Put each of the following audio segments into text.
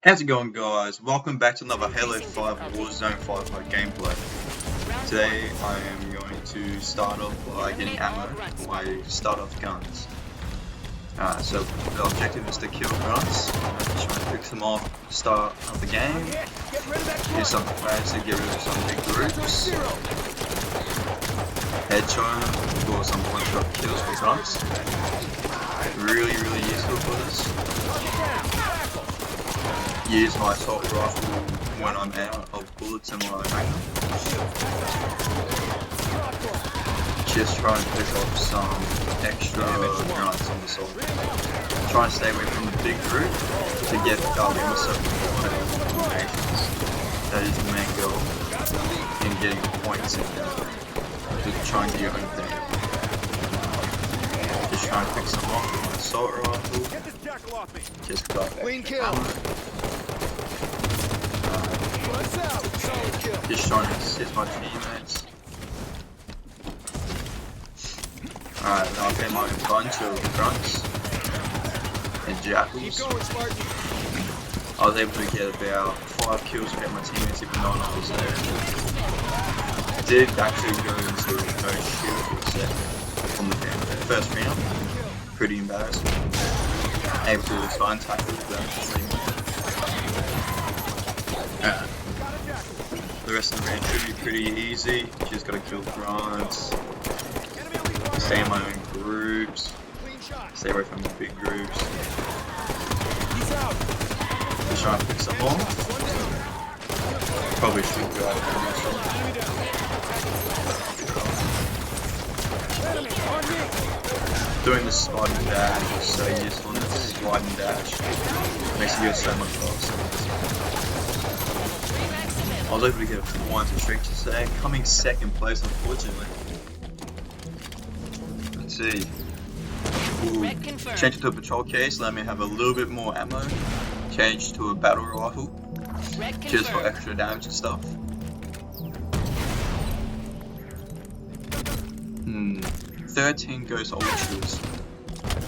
How's it going, guys? Welcome back to another Halo 5 Warzone Firefight gameplay. Today I am going to start off by getting ammo for my start off guns. So the objective is to kill grunts. Just want to pick them off at the start of the game. Do some plays to get rid of some big groups. Headshot for some one-shot kills for grunts. Really useful for this. Use my assault rifle when I'm out of bullets and when I make them. Just try and pick up some extra grunts on the side. Try and stay away from the big group to get myself eliminations. That is the main goal in getting points in to try and get your own thing. Just try and pick some off with my assault rifle. Just got ammo. Just trying to assist my teammates. Alright, now I've got my bunch of grunts and jackals. I was able to get about 5 kills with my teammates even though I was there. Did actually go into no shield for a second on the first round. Pretty embarrassing. Able to respond tackle with them. The rest of the round should be pretty easy. Just gotta kill grunts. Stay in my own groups. Stay away from the big groups. Just try and pick some more. Probably should go out for myself. Doing the slide and dash is so useful. Slide and dash makes you go so much faster. I was able to get a 1 streak today, coming second place unfortunately. Let's see. Ooh. Change it to a patrol case, let me have a little bit more ammo. Change to a battle rifle, just for extra damage and stuff. 13 ghost ultras.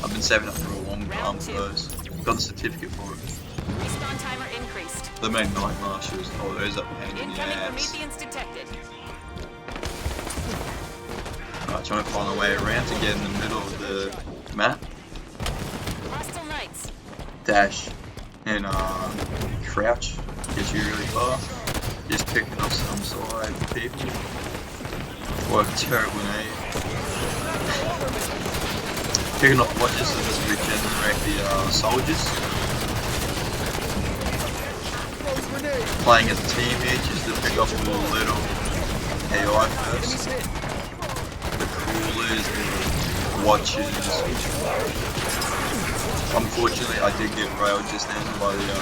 I've been saving up for a long time for those. Got the certificate for it. Respawn timer increased. The main night marshals, oh those up pain in the ass. Detected. Alright, trying to find a way around to get in the middle of the map. Hostile knights. Dash and crouch gets you really far. Just picking off some side people. What a terrible name. Picking off watches to just regenerate the soldiers. Playing as a team here just to pick off a little AI first. The coolers, the watches. Unfortunately, I did get railed just then by the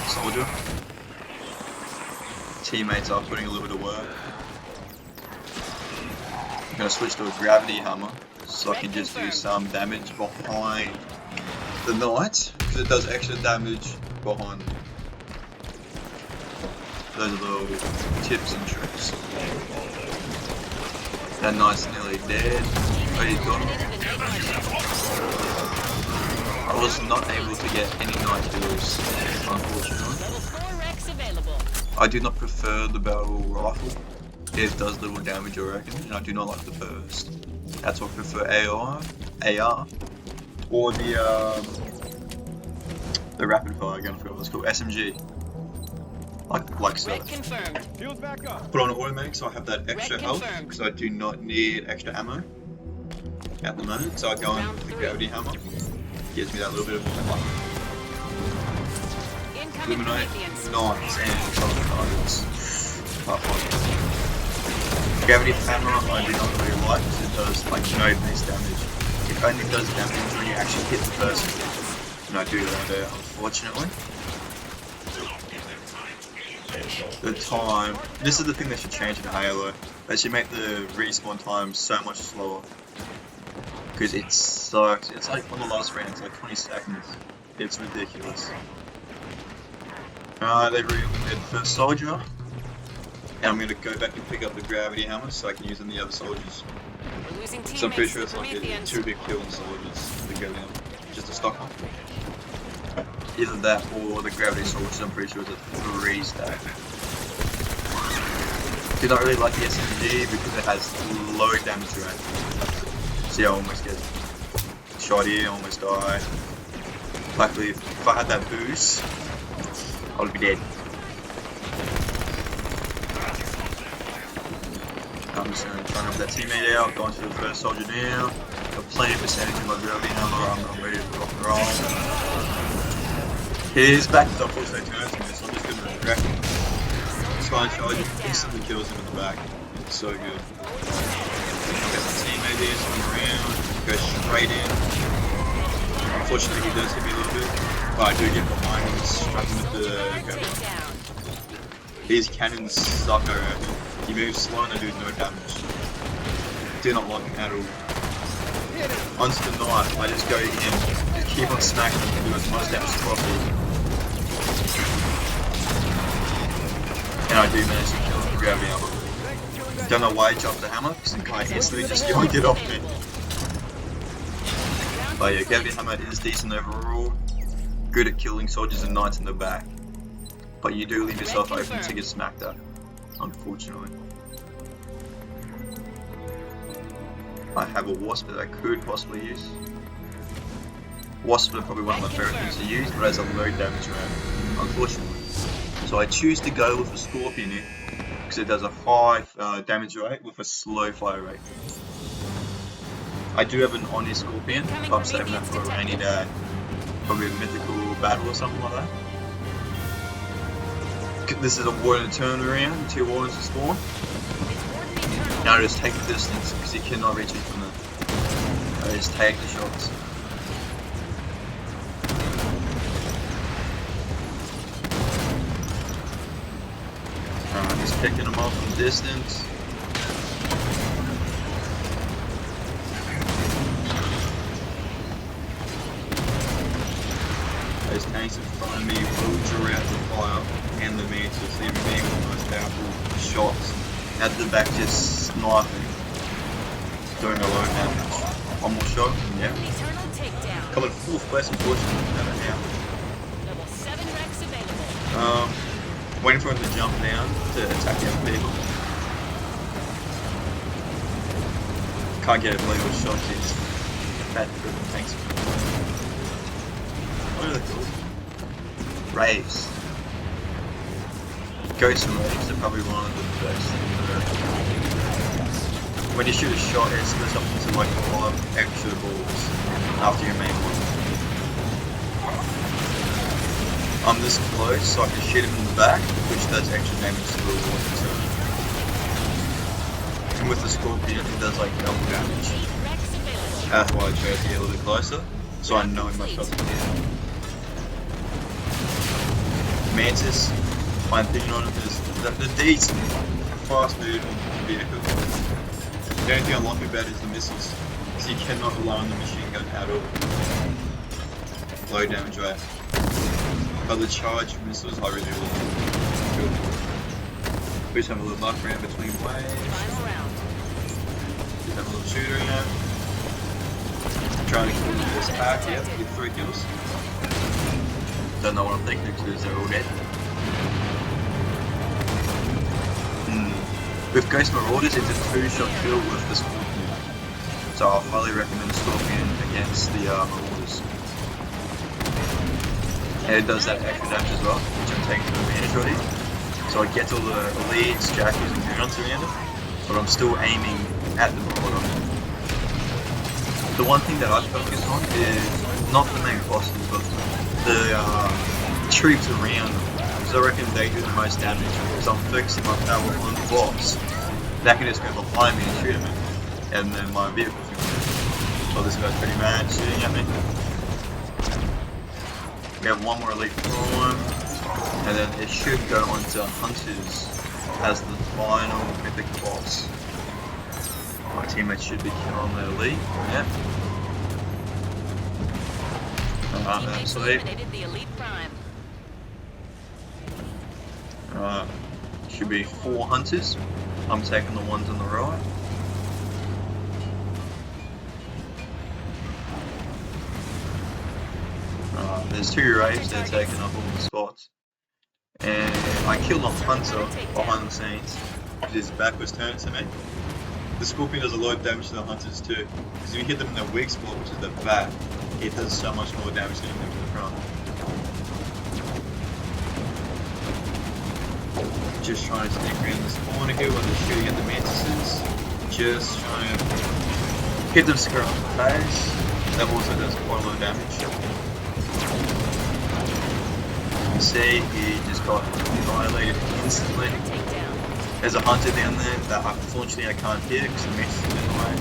soldier. Teammates are putting a little bit of work. I'm going to switch to a gravity hammer so I can just do some damage behind the knight because it does extra damage behind them. Those are little tips and tricks. That knight's nearly dead. Oh, he's got him. I was not able to get any knight kills, unfortunately. I do not prefer the battle rifle. It does little damage, I reckon, and I do not like the burst. That's why I prefer AR, or the rapid fire gun. I forgot what it's called, SMG. Like so. Put on automatic so I have that extra health because I do not need extra ammo at the moment. So I go in with the gravity hammer. Gives me that little bit of life. Illuminate, knights, and color cards. Gravity hammer I do not really like because it does like no base damage. It only does damage when you actually hit the person. And I do that there, unfortunately. The time, this is the thing they should change in Halo. They should make the respawn time so much slower. Because it sucks. It's like on the last round, it's like 20 seconds. It's ridiculous. They've re-eliminated the first soldier. And I'm going to go back and pick up the gravity hammer so I can use it on the other soldiers. So I'm pretty sure it's like a 2 big kill on soldiers. The go down. Just a stock one. Either that or the gravity sword, which I'm pretty sure is a 3 stack. Do not really like the SMG because it has low damage rate. See, I almost get shot here, almost die. Luckily, if I had that boost, I would be dead. I'm just going to try and have that teammate out, going to the first soldier now. Got plenty of percentage in my gravity number, I'm ready to rock and roll. His back is unfortunately turned to me, so I'm just going to wreck him. Spine charge instantly kills him in the back. It's so good. I've got the teammate here, swing around, go straight in. Unfortunately, he does hit me a little bit, but I do get behind him, struck him with the gravity. These cannons suck, I reckon. He moves slow and they do no damage. Do not like him at all. Onto the knife, I just go in, just keep on smacking him and do as much damage as possible. And I do manage to kill him with gravity armor. Don't know why I dropped the hammer, because the guy instantly just yoinked it off me. But yeah, gravity hammer is decent overall. Good at killing soldiers and knights in the back. But you do leave yourself open to get smacked at, unfortunately. I have a wasp that I could possibly use. Wasp are probably one of my favourite things to use, but it has a low damage rate, unfortunately. So I choose to go with a scorpion here, because it does a high damage rate with a slow fire rate. I do have an on scorpion, but I'm saving that for a rainy day. Probably a mythical battle or something like that. This is a warden turnaround, 2 wardens to spawn. Now I just take the distance, because you cannot reach it from there. I just take the shots. I'm just picking them up from distance. Those tanks in front of me will draw out the fire and the mantis, even being one of the most powerful shots. At the back just sniping, doing a low damage. One more shot, yeah. Coming 4th place unfortunately, never now. Waiting for him to jump down to attack the other vehicle. Can't get a legal shot, he's bad for the tanks. What are they called? Raves. Ghost raves are probably one of the best. When you shoot a shot, it splits up into like 5 extra balls after your main one. I'm this close, so I can shoot him in the back, which does extra damage to the water turn. And with the scorpion, it does like double damage. That's why I chose to get a little bit closer, so I know my shots are here. Mantis, my opinion on it is that the decent, fast moving vehicle. The only thing I like about it is the missiles, because you cannot rely on the machine gun at all. Low damage rate. But the charge missiles I really like. Good. We just have a little luck around between waves. Just have a little shooter in there. Trying to kill this pack, yep, get 3 kills. Don't know what I'm thinking because they're all dead. With Ghost Marauders, it's a 2-shot kill with the Scorpion. So I'll highly recommend Scorpion against the Marauders. And it does that extra damage as well, which I'm taking advantage of here. So I get all the elites, jackals and grunts around it, but I'm still aiming at the Marauder. The one thing that I focus on is not the main bosses, but the troops around them. Because I reckon they do the most damage, because I'm focusing my power on the boss. That can just go behind me and shoot him, and then my vehicles can shoot. So this guy's pretty mad shooting at me. We have one more elite form, and then it should go on to Hunters as the final mythic boss. My teammates should be killing the elite, yeah. Should be 4 hunters. I'm taking the ones on the right. There's 2 Wraiths, they're taking up all the spots. And I killed a Hunter behind the scenes. His back was turned to me. The Scorpion does a lot of damage to the Hunters too. Because if you hit them in the weak spot, which is the back, it does so much more damage than them in the front. Just trying to sneak around the spawner here while they're shooting at the mantises. Just trying to hit them square on the face. That also does quite a lot of damage. You can see he just got annihilated instantly. There's a Hunter down there that unfortunately I can't hit because the mantis is in the way.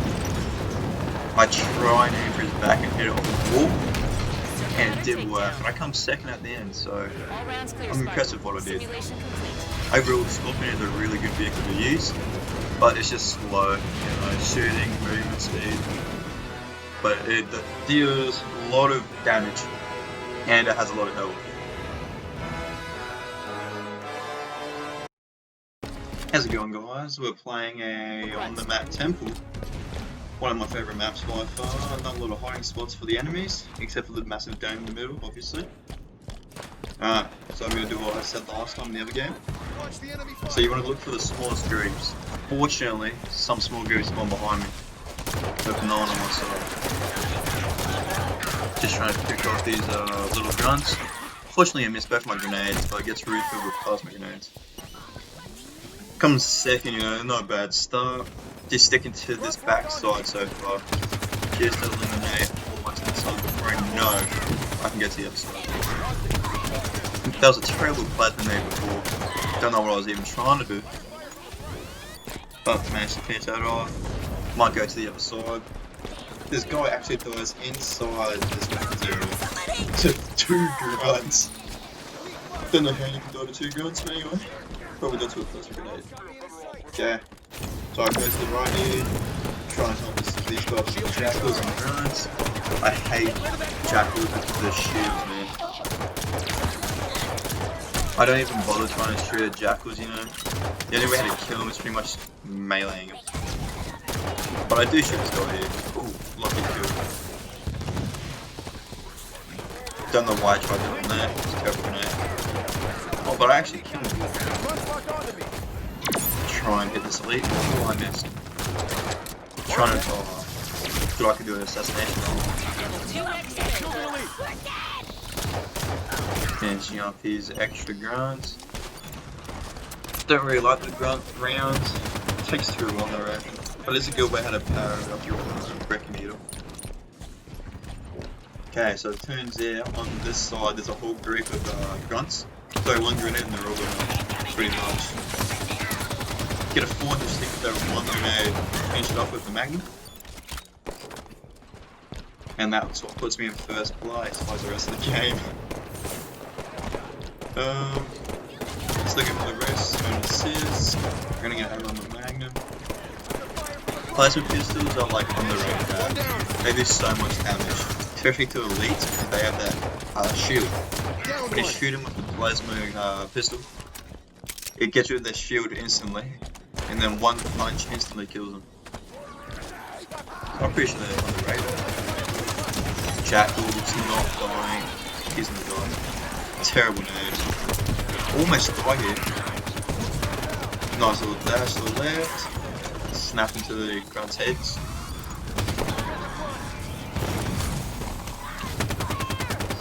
I tried aiming for his back and hit it off the wall, and it did work. But I come second at the end, so I'm impressed with what I did. Overall, the Scorpion is a really good vehicle to use, but it's just slow, you know, shooting, movement speed. But it deals a lot of damage, and it has a lot of health. How's it going, guys? We're playing on the map Temple. One of my favourite maps by far. I've done a lot of hiding spots for the enemies, except for the massive dome in the middle, obviously. So I'm going to do what I said last time in the other game. So you want to look for the smallest groups. Fortunately, some small groups spawn behind me. With no one on my side. Just trying to pick off these little grunts. Fortunately I missed both my grenades, but it gets refilled with plasma grenades. Comes second, you know, not a bad start. Just sticking to this back side so far. Just to eliminate all my to the side before I know I can get to the other side. That was a terrible plasma nade before. Don't know what I was even trying to do. But managed to finish that off. Might go to the other side. This guy actually dies inside this material to 2 grunts. Don't know how you can die to 2 grunts, but anyway. Probably got to a first grenade. Okay. So I go to the right here. Try and help these guys with the jackals and grunts. I hate jackals with the shields, man. I don't even bother trying to shoot at jackals, you know. The only way to kill them is pretty much meleeing them. But I do shoot this guy here. Ooh, lucky kill. Don't know why I tried doing that. It's a terrible grenade. Oh, but I actually killed him. Try and hit this elite. Oh, I missed. Trying to. Oh, thought I could do an assassination. Finishing off these extra grunts. Don't really like the grunt rounds. It takes too long, I reckon. But it's a good way how to power it up your wrecking needle. Okay, so it turns out on this side there's a whole group of grunts. So 1 grenade and they're all going pretty much. Get a 400 stick with that 1 grenade, finish it off with the magnum. And that's what puts me in first place for the rest of the game. Just looking for the rest, going to assists, running out on the magnum. Plasma pistols are like underrated bad. They do so much damage, especially to elites because they have that shield. When you shoot them with the plasma pistol, it gets rid of their shield instantly, and then 1 punch instantly kills them. I'm pretty sure they're underrated. Jackal's not dying, he's not dying. Terrible nade. Almost died here. Nice little dash to the left. Snap into the grunt's heads.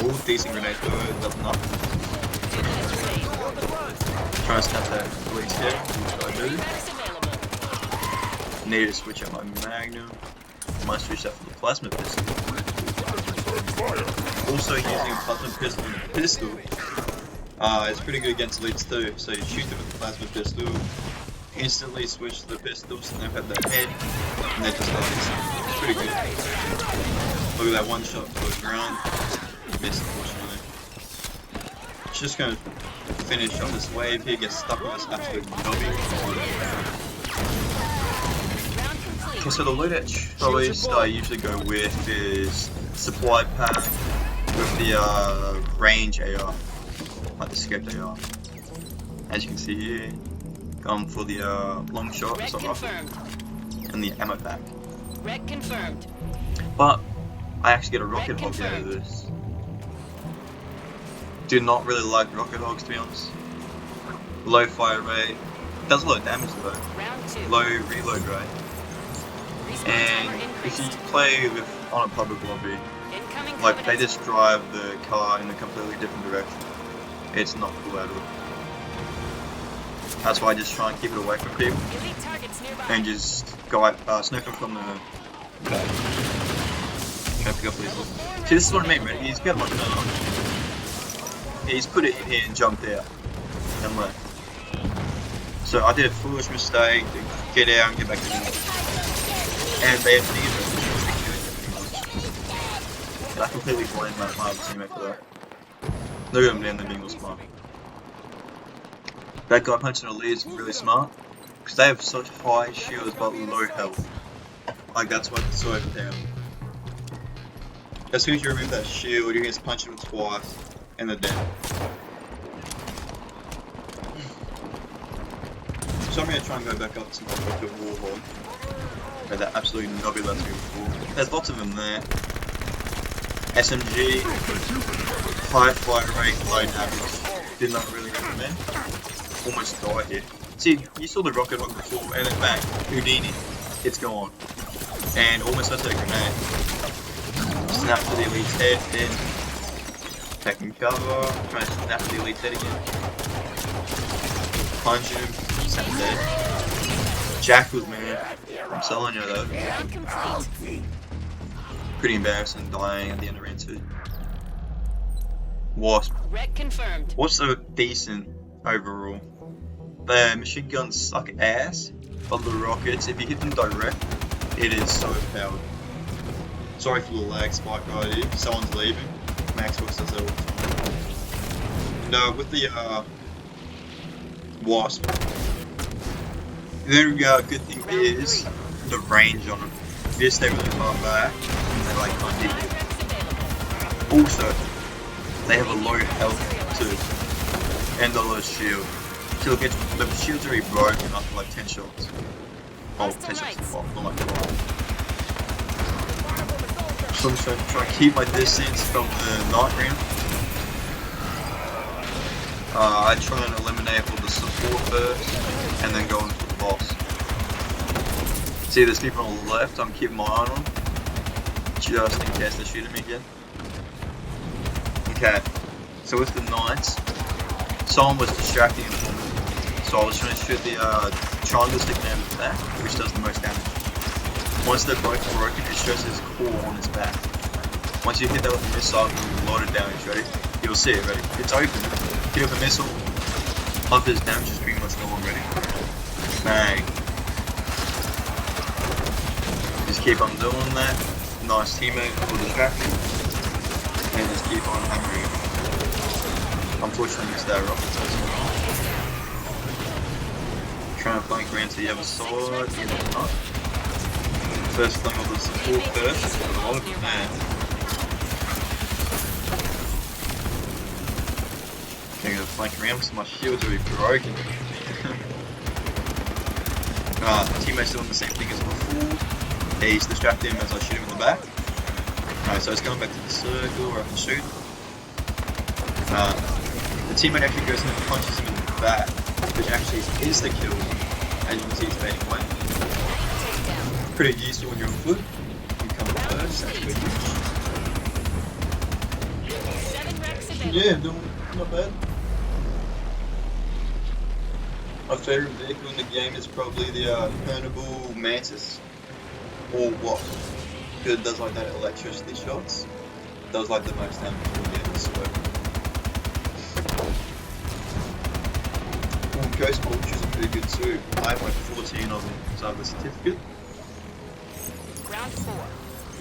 All decent grenade throw, does nothing. Try to snap that elite's head, which I do. Need to switch out my magnum. Might switch that for the plasma pistol. Also using a plasma pistol and a pistol is pretty good against elites too. So you shoot them with the plasma pistol, instantly switch to the pistol, snap at their head, and they just die. It's pretty good. Look at that 1 shot for a grunt. Missed, unfortunately. Just gonna finish on this wave here, get stuck with this absolute nobby. Okay, so the loadout choice I usually go with is supply pack with the range AR, like the scoped AR. As you can see here, going for the long shot and the ammo pack. Red confirmed. But I actually get a rocket hop out of this. Do not really like rocket hogs, to be honest. Low fire rate, does a lot of damage though. Round 2. Low reload rate. Respawn And timer if you increased. play with on a public lobby, Incoming like they covenant. just drive the car in a completely different direction. It's not cool at all. That's why I just try and keep it away from people Elite targets nearby. and just go snipe them from the back. Try to pick up these. See, this is what I mean, man. He's got like he's put it in here and jumped out and left. So I did a foolish mistake to get out and get back in. And they have to give it. And I completely blame my other teammate for that. Look at him down there being all smart. That guy punching elite is really smart because they have such high shields but low health. Like that's why it's so overpowering. As soon as you remove that shield, you can just punch them twice and they're dead. So I'm going to try and go back up to the rocket warhog. But that absolutely nobby lets me before. There's lots of them there. SMG, high fire rate, low damage. Did not really recommend. Almost died here. See, you saw the rocket hog before, and then bang, Houdini, it's gone. And almost had a grenade. Snap to the elite's head, dead. Taking cover, trying to snap to the elite's head again. Punch him, snap dead. Jackals, man. I'm telling you though. Round complete. Pretty embarrassing dying at the end of round 2. Wasp. Wreck confirmed. Wasps are decent overall. The machine guns suck ass, but the rockets, if you hit them direct, it is so powered. Sorry for the lag spike right here. Someone's leaving. Maxwell does that all the time. No, with the Wasp, the good thing is the range on them. You just stay really far back, and they like can't hit you. Also, they have a low health too, and a low shield. So the shield's already broken after like 10 shots. Oh, 10 shots off, not like 5. So I'm just going to try and keep my distance from the night round. I try and eliminate all the support first, and then go in for the boss. See, there's people on the left, I'm keeping my eye on them, just in case they shoot at me again. Okay, so with the knights, someone was distracting him for me. So I was trying to shoot the triangle stick down his back, which does the most damage. Once they're both broken, it shows his core on his back. Once you hit that with a missile, a lot of damage, ready? You'll see it, ready? It's open. Hit with a missile, half his damage is pretty much gone, ready? Bang. Just keep on doing that. Nice teammate for distracting. And just keep on hammering him. Unfortunately, missed that rocket. Trying to flank around to the other side, get it up. First flank of the support first, a lot of man. Okay, I'm gonna flank around because my shield's already broken. Teammate's doing the same thing as before. He's distracting him as I shoot him in the back. Alright, so it's going back to the circle where I can shoot. The teammate actually goes in and punches him in the back, which actually is the kill. As you can see, it's fading away. Pretty useful when you're on foot. You come first, that's pretty good. 7 wrecks available. Yeah, doing not bad. My favourite vehicle in the game is probably the Pernable Mantis. Or what? Because it does like that electricity shots. It does like the most damage in the game, I swear. Ghost Vultures are pretty good too. I have like 14 of them, so I have a certificate. Round 4.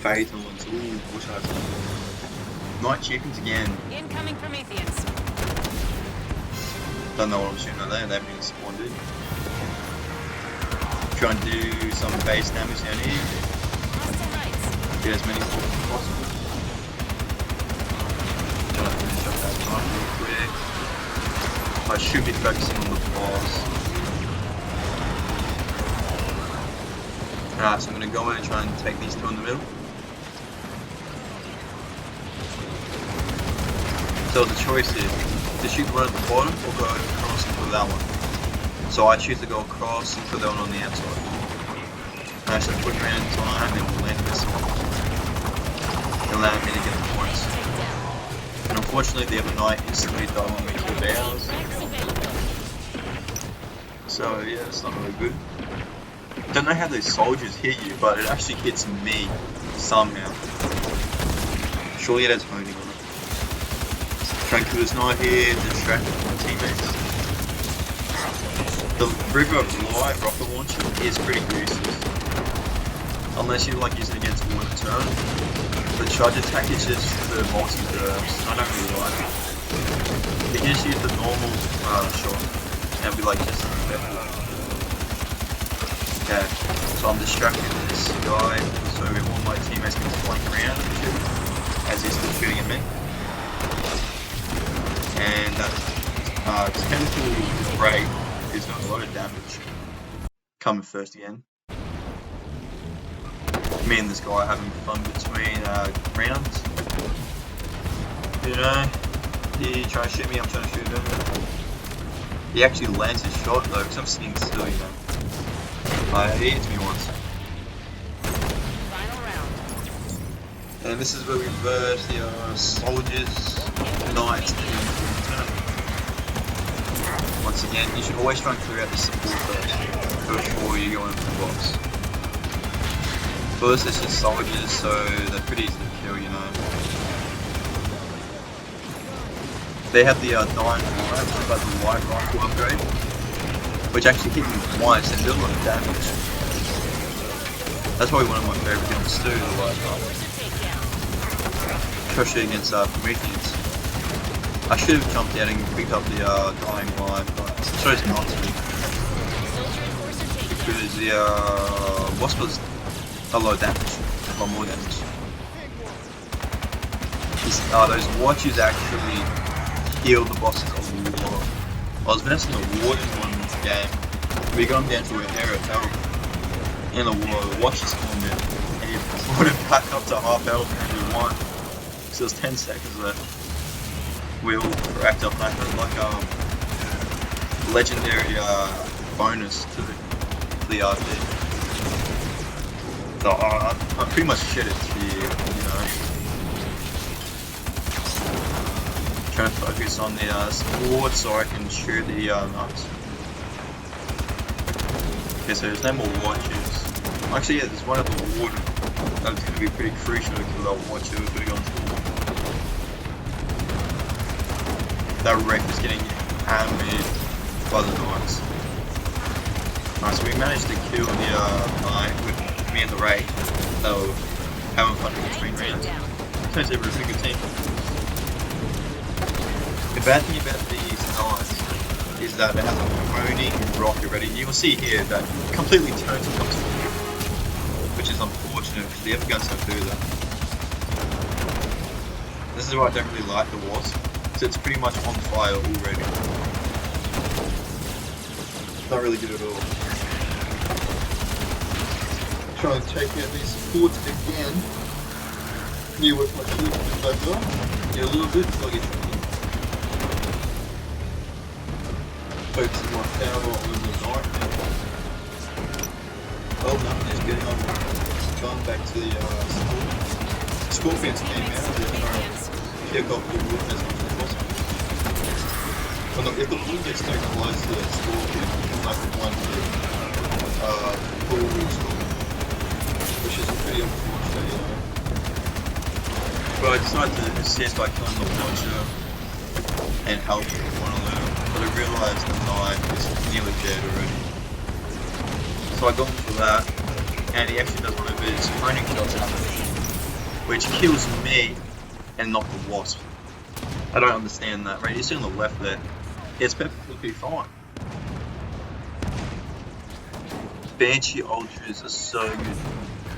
Fatal ones, ooh, wish I had some. Night chickens again. Incoming Prometheans. Don't know what I'm shooting at there, they haven't even spawned in. Try and do some base damage down here. Hostile rights. Get as many kills as possible. Trying to finish up that time real quick. I should be focusing on the boss. Alright, so I'm going to go in and try and take these two in the middle. So the choice is to shoot one at the bottom or go across and put that one. So I choose to go across and put that one on the outside. And I start putting rounds on and then we'll land this one. It'll allow me to get the points. And unfortunately the other night instantly died when we killed ours. So yeah, it's not really good. Don't know how these soldiers hit you, but it actually hits me somehow. Surely it has honing on it. Tranquilla's not here, distracted my teammates. The River of Light rocket launcher is pretty useless. Unless you like using it against one turn. The charge attack is just the multi-burst. I don't really like it. You can just use the normal shot and it'll be like just okay, so I'm distracting this guy so all my teammates can flank around and shoot as he's still shooting at me. And that tentacle break is doing a lot of damage. Coming first again. Me and this guy are having fun between rounds. You know, he trying to shoot me, I'm trying to shoot him. He actually lands his shot though, because I'm sitting still, you know. He hits me once. Final round. And this is where we verse the soldiers, knights, once again, you should always try and clear out the support first before you go into the box. First, it's just soldiers, so they're pretty easy to kill, you know. They have the Dying Rifle, but the Light Rifle upgrade, which actually hit me once and did a lot of damage. That's probably one of my favourite guns too, the Light Rifle. Especially against Prometheans. I should have jumped out and picked up the Dying Light, but I chose not to. Because the Wasp was a lot of damage, a lot more damage. Those watches actually heal the bosses a lot. I was messing the water in one game. We got him down to a hair of health in the water. The watch just spawned in, and he brought him back up to half health and we won. So there's 10 seconds left. We all racked up like a legendary bonus to the RP. So I'm pretty much shit at here, you know. Trying to focus on the support so I can shoot the nuts. Okay, so there's no more watches. Actually, yeah, there's one at the water. That's going to be pretty crucial to kill that watcher if we go into the water. That wreck is getting hammered by the knights. Alright, so we managed to kill the knight with me and the Wraith. So, having fun in between rounds. Turns out we're a pretty good team. The bad thing about these knights is that they have a honing rocket ready. You will see here that completely turns and comes forward, which is unfortunate because the other guns don't do that. This is why I don't really like the Wasp, because it's pretty much on fire already. Not really good at all. Try and take out these supports again. New with my shield over. Yeah, a little bit before I get tricky. Focusing my power on the knight now. Oh, nothing is getting on. Going back to the Scorpions came out. Kick off the wood as much as possible. Well, look, if the wood gets too close to the Scorpion, it's like a one hit full Scorpion, which is pretty unfortunate, you know. But I decided to assist by killing the Watcher and help one of them, but I realised the knight is nearly dead already. So I got him for that, and he actually does one of his honing shots at me, which kills me and not the Wasp. I don't understand that, right? You see on the left there, it's perfectly fine. Banshee Ultras are so good.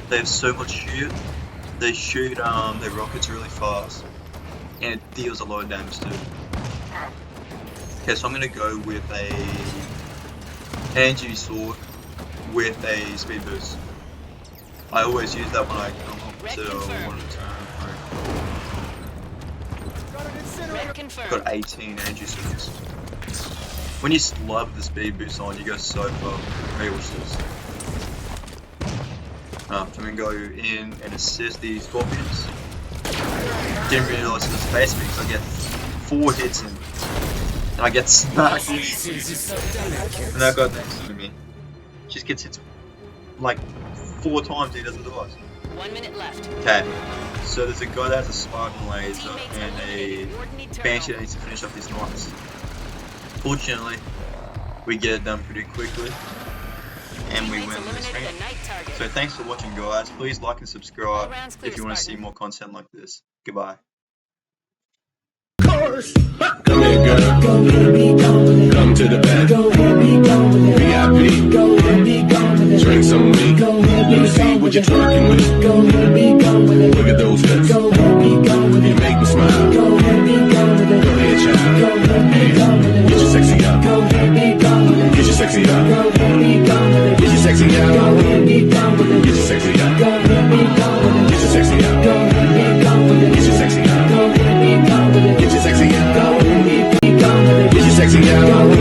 They have so much shoot. They shoot their rockets really fast, and it deals a lot of damage too. Okay, so I'm gonna go with a Angie sword with a speed boost. I always use that when I come up to one turn. Red confirmed. Got 18 energy swings. When you slug the speed boost on, you go so far. Maybe watch this. I'm gonna go in and assist the scorpions. Didn't realise it was space because I get 4 hits in. And I get smacked. And that guy next to me just gets hit like 4 times and he doesn't die. 1 minute left. Okay, so there's a guy that has a sparking laser and a banshee that needs to finish off his knights. Fortunately, we get it done pretty quickly and we win this game. So thanks for watching, guys. Please like and subscribe if you want to see more content like this. Goodbye. Come here, girl. Come to the back. VIP. Drink some with me. Let me see what you're twerking with. Look at those hips. You make me smile. Go ahead, child. Get your sexy up. Get your sexy up. Get your sexy up. Get your sexy up. Get your sexy up. Get your sexy up. Get your sexy out. Get your sexy out.